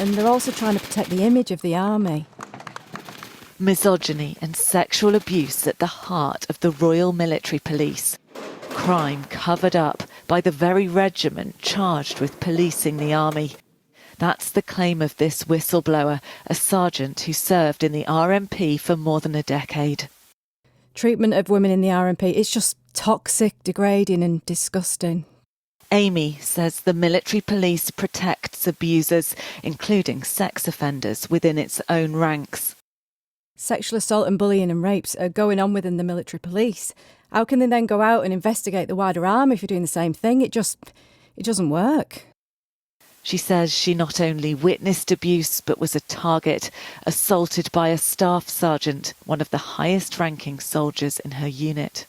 And they're also trying to protect the image of the army. Misogyny and sexual abuse at the heart of the Royal Military Police. Crime covered up by the very regiment charged with policing the army. That's the claim of this whistleblower, a sergeant who served in the RMP for more than a decade. Treatment of women in the RMP, it's just toxic, degrading and disgusting. Amy says the military police protects abusers, including sex offenders, within its own ranks. Sexual assault and bullying and rapes are going on within the military police. How can they then go out and investigate the wider army if you're doing the same thing? It doesn't work. She says she not only witnessed abuse but was a target, assaulted by a staff sergeant, one of the highest-ranking soldiers in her unit.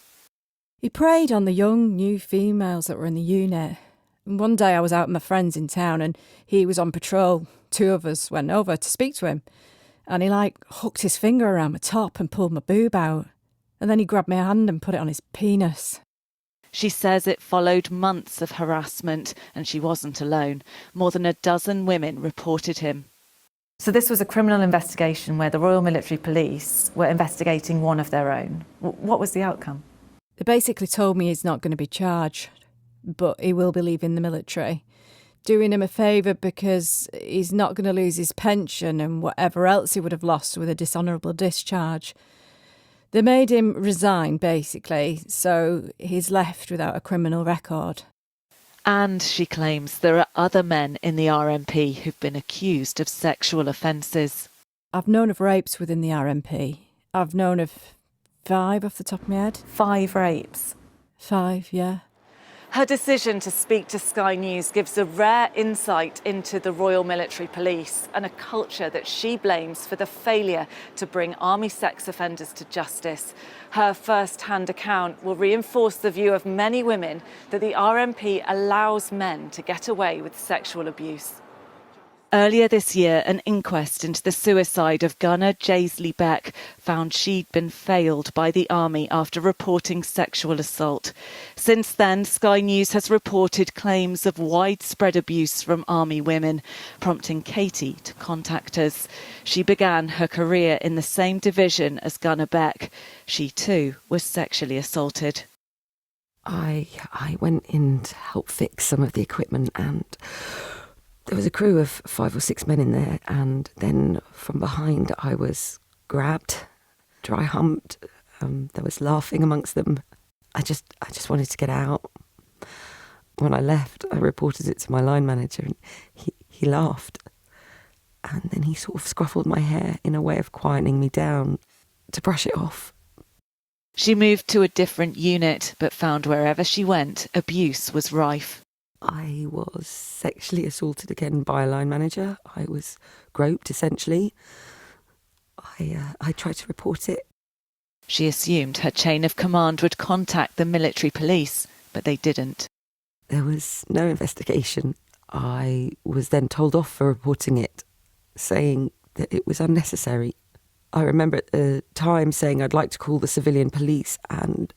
He preyed on the young, new females that were in the unit. And one day I was out with my friends in town and he was on patrol. Two of us went over to speak to him. And he hooked his finger around my top and pulled my boob out. And then he grabbed my hand and put it on his penis. She says it followed months of harassment and she wasn't alone. More than a dozen women reported him. So this was a criminal investigation where the Royal Military Police were investigating one of their own. What was the outcome? They basically told me he's not going to be charged, but he will be leaving the military. Doing him a favour because he's not going to lose his pension and whatever else he would have lost with a dishonourable discharge. They made him resign, basically, so he's left without a criminal record. And, she claims, there are other men in the RMP who've been accused of sexual offences. I've known of rapes within the RMP. I've known of 5 off the top of my head. 5 rapes? 5, yeah. Her decision to speak to Sky News gives a rare insight into the Royal Military Police and a culture that she blames for the failure to bring army sex offenders to justice. Her first-hand account will reinforce the view of many women that the RMP allows men to get away with sexual abuse. Earlier this year, an inquest into the suicide of gunner Jaisley Beck found she'd been failed by the army after reporting sexual assault. Since then, Sky News has reported claims of widespread abuse from army women, prompting Katie to contact us. She began her career in the same division as gunner Beck. She too was sexually assaulted. I went in to help fix some of the equipment and there was a crew of 5 or 6 men in there, and then from behind I was grabbed, dry humped. There was laughing amongst them. I just wanted to get out. When I left, I reported it to my line manager, and he laughed. And then he sort of scruffled my hair in a way of quietening me down to brush it off. She moved to a different unit, but found wherever she went, abuse was rife. I was sexually assaulted again by a line manager. I was groped, essentially. I tried to report it. She assumed her chain of command would contact the military police, but they didn't. There was no investigation. I was then told off for reporting it, saying that it was unnecessary. I remember at the time saying I'd like to call the civilian police, and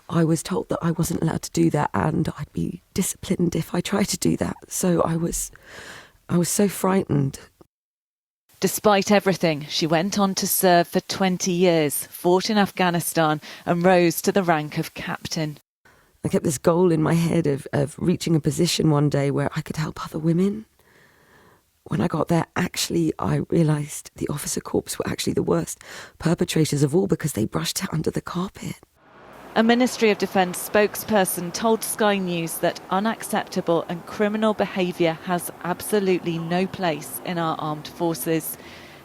I was told that I wasn't allowed to do that and I'd be disciplined if I tried to do that. So I was so frightened. Despite everything, she went on to serve for 20 years, fought in Afghanistan and rose to the rank of captain. I kept this goal in my head of reaching a position one day where I could help other women. When I got there, actually, I realised the officer corps were actually the worst perpetrators of all because they brushed it under the carpet. A Ministry of Defence spokesperson told Sky News that unacceptable and criminal behaviour has absolutely no place in our armed forces.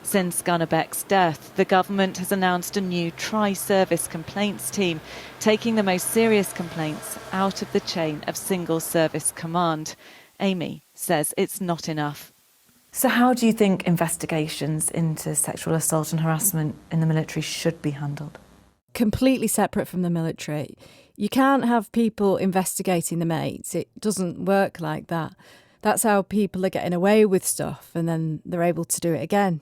Since Gunner Beck's death, the government has announced a new tri-service complaints team, taking the most serious complaints out of the chain of single service command. Amy says it's not enough. So how do you think investigations into sexual assault and harassment in the military should be handled? Completely separate from the military. You can't have people investigating the mates. It doesn't work like that. That's how people are getting away with stuff and then they're able to do it again.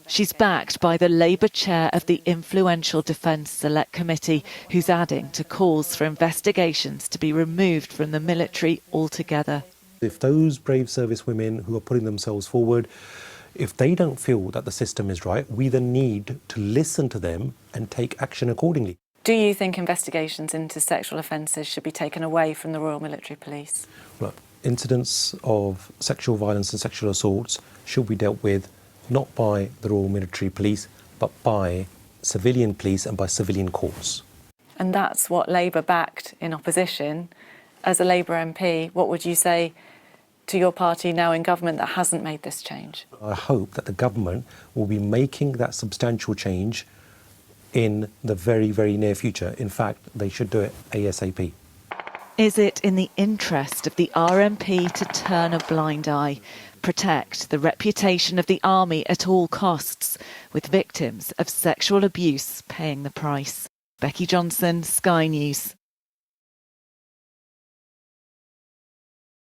She's backed by the Labour chair of the influential Defence Select Committee, who's adding to calls for investigations to be removed from the military altogether. If those brave service women who are putting themselves forward If they don't feel that the system is right, we then need to listen to them and take action accordingly. Do you think investigations into sexual offences should be taken away from the Royal Military Police? Look, incidents of sexual violence and sexual assaults should be dealt with not by the Royal Military Police, but by civilian police and by civilian courts. And that's what Labour backed in opposition. As a Labour MP, what would you say to your party now in government that hasn't made this change? I hope that the government will be making that substantial change in the very, very near future. In fact, they should do it ASAP. Is it in the interest of the RMP to turn a blind eye, protect the reputation of the army at all costs, with victims of sexual abuse paying the price? Becky Johnson, Sky News.